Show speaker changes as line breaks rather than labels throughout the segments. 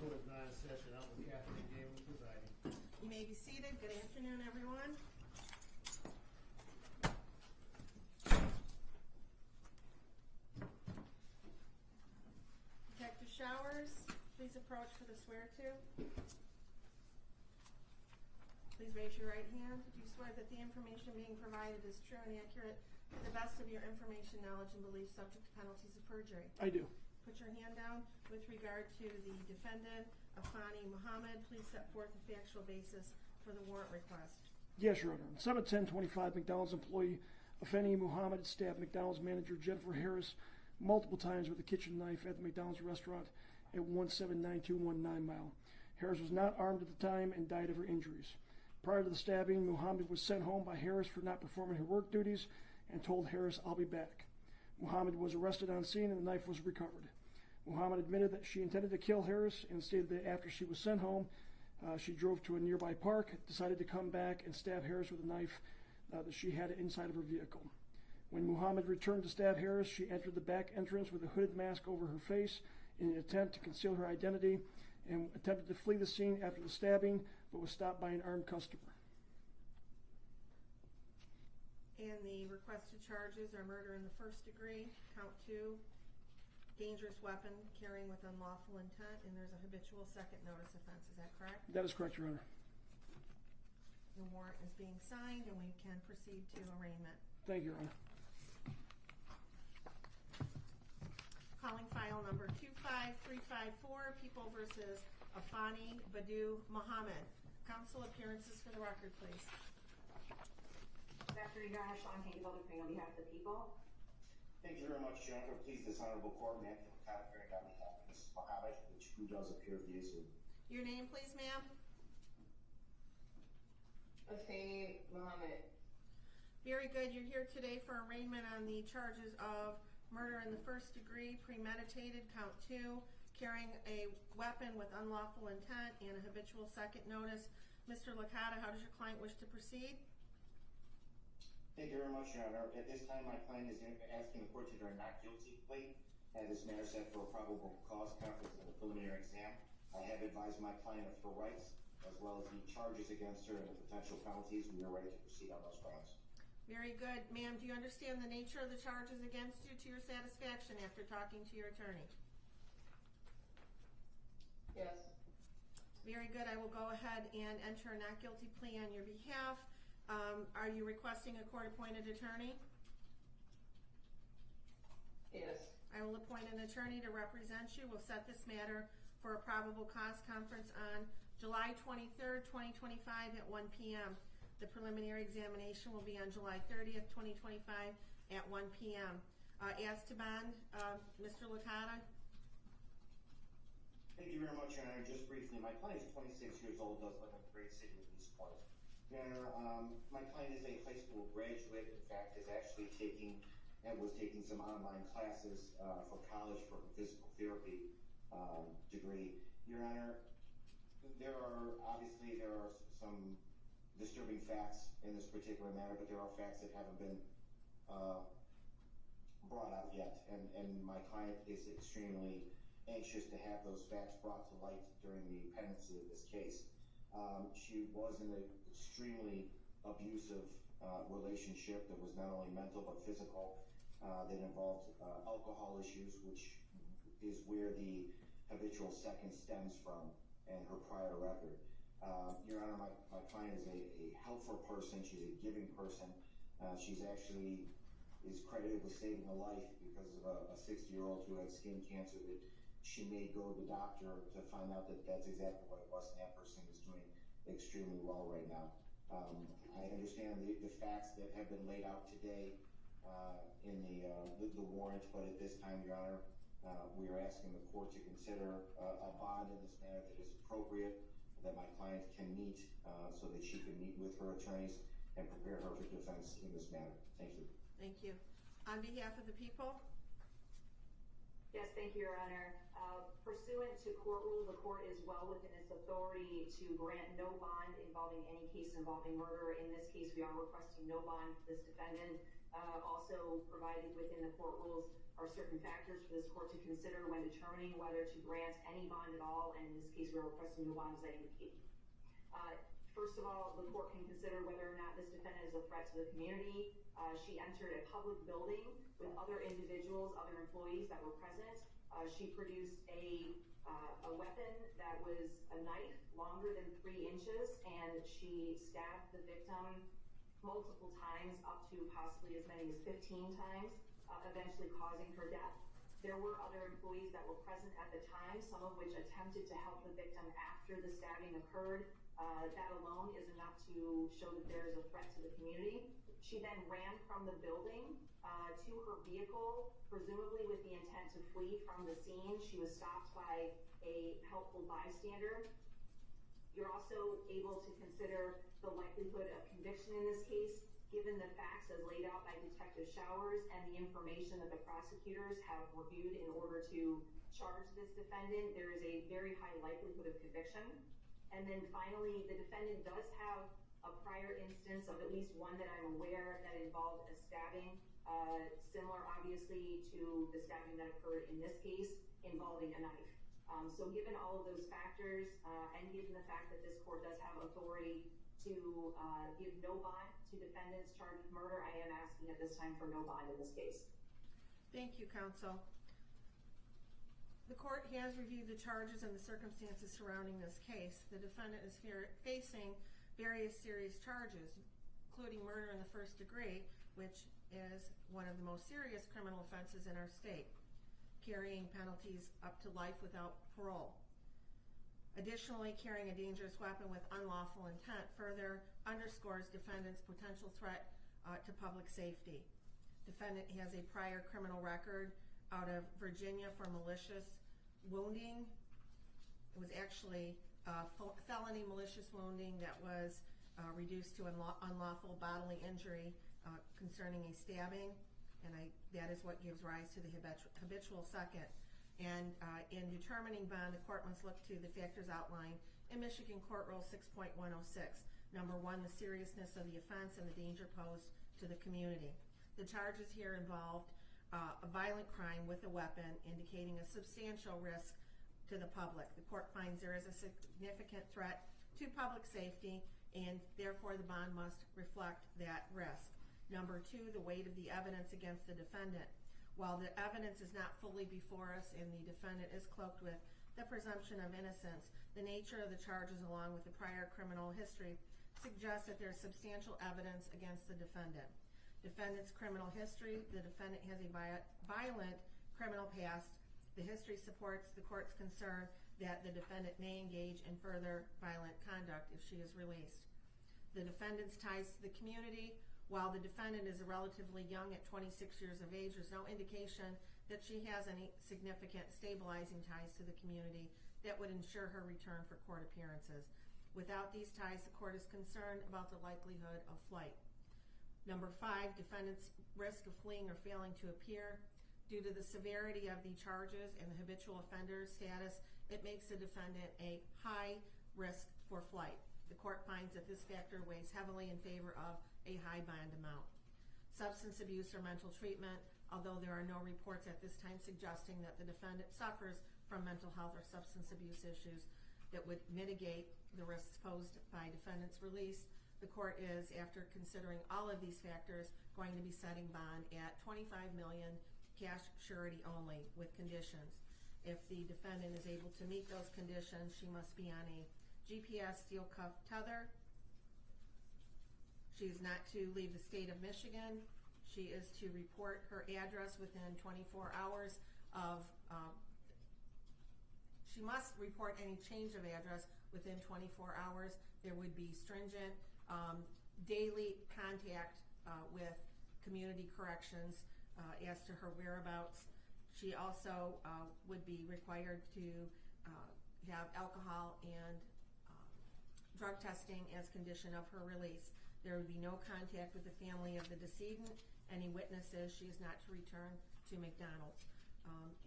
Court is now in session. I will Catherine Gables presiding.
You may be seated. Good afternoon, everyone. Detective Showers, please approach for the swear-to. Please raise your right hand. Do you swear that the information being provided is true and accurate to the best of your information, knowledge, and belief, subject to penalties of perjury?
I do.
Put your hand down. With regard to the defendant, Afani Muhammad, please set forth a factual basis for the warrant request.
Yes, Your Honor. On 7/10/25, McDonald's employee Afeni Muhammad stabbed McDonald's manager Jennifer Harris multiple times with a kitchen knife at the McDonald's restaurant at 179219 Mile. Harris was not armed at the time and died of her injuries. Prior to the stabbing, Muhammad was sent home by Harris for not performing her work duties and told Harris, "I'll be back." Muhammad was arrested on scene and the knife was recovered. Muhammad admitted that she intended to kill Harris and stated that after she was sent home, she drove to a nearby park, decided to come back and stab Harris with a knife that she had inside of her vehicle. When Muhammad returned to stab Harris, she entered the back entrance with a hooded mask over her face in an attempt to conceal her identity and attempted to flee the scene after the stabbing, but was stopped by an armed customer.
And the requested charges are murder in the first degree, count 2, dangerous weapon, carrying with unlawful intent, and there's a habitual second notice offense. Is that correct?
That is correct, Your Honor.
The warrant is being signed and we can proceed to arraignment.
Thank you, Your Honor.
Calling file number 25354, People versus Afani Badu Muhammad. Counsel appearances for the record, please.
Good afternoon, Your Honor. Sean Hankel appearing on behalf of the people.
Thank you very much, Jennifer. Please, this honorable court, Matthew McConnell, appearing on behalf of Mrs. Muhammad, who does appear to be issue.
Your name, please, ma'am.
Afeni Muhammad.
Very good. You're here today for arraignment on the charges of murder in the first degree, premeditated, count 2, carrying a weapon with unlawful intent, and a habitual second notice. Mr. Licata, how does your client wish to proceed?
Thank you very much, Your Honor. At this time, my client is asking the court to enter a not guilty plea, and this matter set for a probable cause conference and a preliminary exam. I have advised my client of her rights, as well as the charges against her and the potential penalties. We are ready to proceed on those grounds.
Very good. Ma'am, do you understand the nature of the charges against you to your satisfaction after talking to your attorney?
Yes.
Very good. I will go ahead and enter a not guilty plea on your behalf. Are you requesting a court-appointed attorney?
Yes.
I will appoint an attorney to represent you. We'll set this matter for a probable cause conference on July 23rd, 2025 at 1 p.m. The preliminary examination will be on July 30th, 2025 at 1 p.m. As to bond, Mr. Licata.
Thank you very much, Your Honor. Just briefly, my client is 26 years old, does live in a great city of East Point. Your Honor, my client is a high school graduate. In fact, is actually was taking some online classes for college for a physical therapy degree. Your Honor, there are some disturbing facts in this particular matter, but there are facts that haven't been brought out yet, and my client is extremely anxious to have those facts brought to light during the pendency of this case. She was in an extremely abusive relationship that was not only mental but physical, that involved alcohol issues, which is where the habitual second stems from, and her prior record. Your Honor, my client is a helpful person. She's a giving person. She's actually is credited with saving a life because of a 60-year-old who had skin cancer that she may go to the doctor to find out that that's exactly what it was, and that person is doing extremely well right now. I understand the facts that have been laid out today in the warrant, but at this time, Your Honor, we are asking the court to consider a bond in this matter that is appropriate, that my client can meet so that she can meet with her attorneys and prepare her for defense in this matter. Thank you.
Thank you. On behalf of the people?
Yes, thank you, Your Honor. Pursuant to court rule, the court is well within its authority to grant no bond involving any case involving murder. In this case, we are requesting no bond for this defendant. Also provided within the court rules are certain factors for this court to consider when determining whether to grant any bond at all, and in this case we are requesting no bond as I indicated. First of all, the court can consider whether or not this defendant is a threat to the community. She entered a public building with other individuals, other employees that were present. She produced a weapon that was a knife longer than 3 inches, and she stabbed the victim multiple times, up to possibly as many as 15 times, eventually causing her death. There were other employees that were present at the time, some of which attempted to help the victim after the stabbing occurred. That alone is enough to show that there is a threat to the community. She then ran from the building to her vehicle, presumably with the intent to flee from the scene. She was stopped by a helpful bystander. You're also able to consider the likelihood of conviction in this case, given the facts as laid out by Detective Showers and the information that the prosecutors have reviewed in order to charge this defendant. There is a very high likelihood of conviction. And then finally, the defendant does have a prior instance of at least one that I'm aware that involved a stabbing, similar obviously to the stabbing that occurred in this case involving a knife. So given all of those factors, and given the fact that this court does have authority to give no bond to defendants charged with murder, I am asking at this time for no bond in this case.
Thank you, counsel. The court has reviewed the charges and the circumstances surrounding this case. The defendant is facing various serious charges, including murder in the first degree, which is one of the most serious criminal offenses in our state, carrying penalties up to life without parole. Additionally, carrying a dangerous weapon with unlawful intent further underscores defendant's potential threat to public safety. Defendant has a prior criminal record out of Virginia for malicious wounding. It was actually felony malicious wounding that was reduced to unlawful bodily injury concerning a stabbing, and that is what gives rise to the habitual second. And in determining bond, the court must look to the factors outlined in Michigan Court Rule 6.106. Number 1, the seriousness of the offense and the danger posed to the community. The charges here involved a violent crime with a weapon, indicating a substantial risk to the public. The court finds there is a significant threat to public safety, and therefore the bond must reflect that risk. Number 2, the weight of the evidence against the defendant. While the evidence is not fully before us and the defendant is cloaked with the presumption of innocence, the nature of the charges along with the prior criminal history suggests that there is substantial evidence against the defendant. Defendant's criminal history: the defendant has a violent criminal past. The history supports the court's concern that the defendant may engage in further violent conduct if she is released. The defendant's ties to the community: while the defendant is relatively young at 26 years of age, there's no indication that she has any significant stabilizing ties to the community that would ensure her return for court appearances. Without these ties, the court is concerned about the likelihood of flight. Number 5, defendant's risk of fleeing or failing to appear. Due to the severity of the charges and the habitual offender status, it makes the defendant a high risk for flight. The court finds that this factor weighs heavily in favor of a high bond amount. Substance abuse or mental treatment: although there are no reports at this time suggesting that the defendant suffers from mental health or substance abuse issues that would mitigate the risks posed by defendant's release, the court is, after considering all of these factors, going to be setting bond at $25 million cash surety only with conditions. If the defendant is able to meet those conditions, she must be on a GPS steel cuff tether. She is not to leave the state of Michigan. She is to report her address within 24 hours of, she must report any change of address within 24 hours. There would be stringent daily contact with community corrections as to her whereabouts. She also would be required to have alcohol and drug testing as condition of her release. There would be no contact with the family of the decedent. Any witnesses, she is not to return to McDonald's.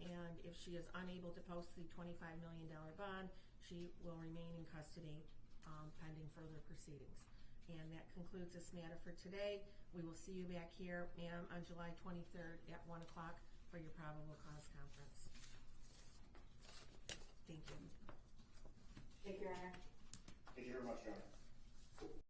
And if she is unable to post the $25 million bond, she will remain in custody pending further proceedings. And that concludes this matter for today. We will see you back here, ma'am, on July 23rd at 1 o'clock for your probable cause conference. Thank you.
Thank you, Your Honor.
Thank you very much, Your Honor.